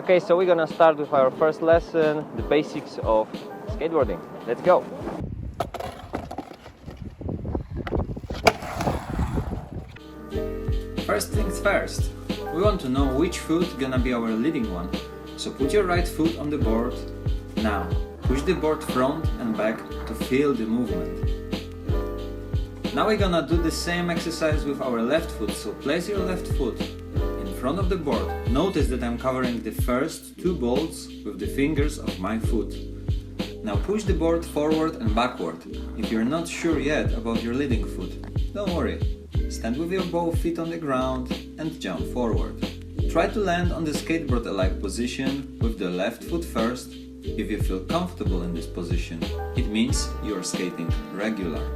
Okay, so we're gonna start with our first lesson, the basics of skateboarding. Let's go! First things first, we want to know which foot gonna be our leading one. So put your right foot on the board. Now, push the board front and back to feel the movement. Now we're gonna do the same exercise with our left foot, so place your left foot in front of the board. Notice that I'm covering the first two bolts with the fingers of my foot. Now push the board forward and backward. If you're not sure yet about your leading foot, don't worry. Stand with your both feet on the ground and jump forward. Try to land on the skateboard-alike position with the left foot first. If you feel comfortable in this position, it means you're skating regular.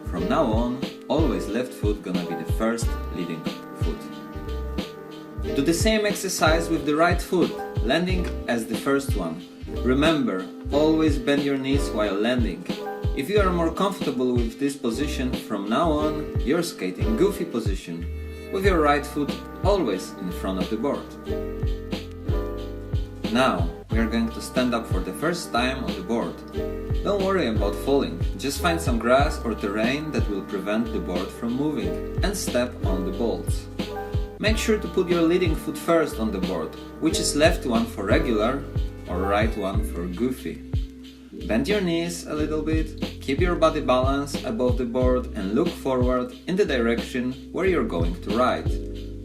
From now on, always left foot gonna be the first leading foot. Do the same exercise with the right foot, landing as the first one. Remember, always bend your knees while landing. If you are more comfortable with this position, from now on, you're skating goofy position, with your right foot always in front of the board. Now, we are going to stand up for the first time on the board. Don't worry about falling, just find some grass or terrain that will prevent the board from moving and step on the bolts. Make sure to put your leading foot first on the board, which is left one for regular or right one for goofy. Bend your knees a little bit, keep your body balanced above the board and look forward in the direction where you're going to ride.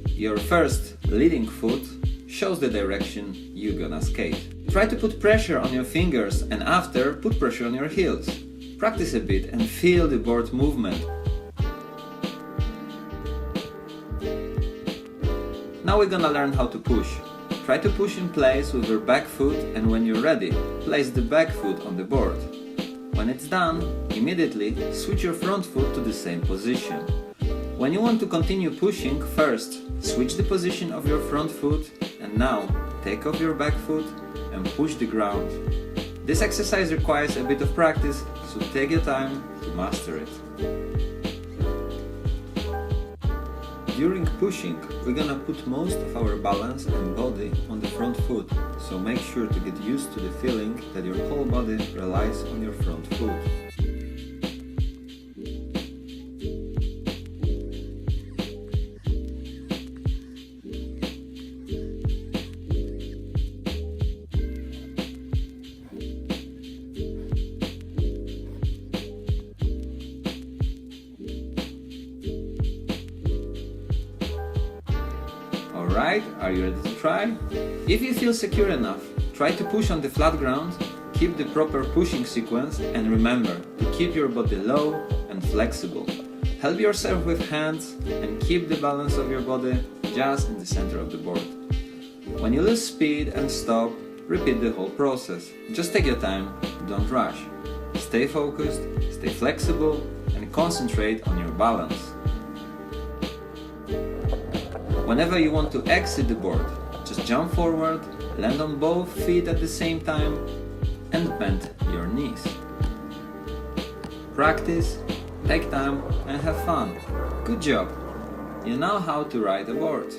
Your first leading foot shows the direction you're gonna skate. Try to put pressure on your fingers and after put pressure on your heels. Practice a bit and feel the board movement. Now we're gonna learn how to push. Try to push in place with your back foot and when you're ready, place the back foot on the board. When it's done, immediately switch your front foot to the same position. When you want to continue pushing, first switch the position of your front foot and now take off your back foot and push the ground. This exercise requires a bit of practice, so take your time to master it. During pushing, we're gonna put most of our balance and body on the front foot, so make sure to get used to the feeling that your whole body relies on your front foot. Alright, are you ready to try? If you feel secure enough, try to push on the flat ground, keep the proper pushing sequence and remember to keep your body low and flexible. Help yourself with hands and keep the balance of your body just in the center of the board. When you lose speed and stop, repeat the whole process. Just take your time, don't rush. Stay focused, stay flexible and concentrate on your balance. Whenever you want to exit the board, just jump forward, land on both feet at the same time and bend your knees. Practice, take time and have fun. Good job! You know how to ride a board.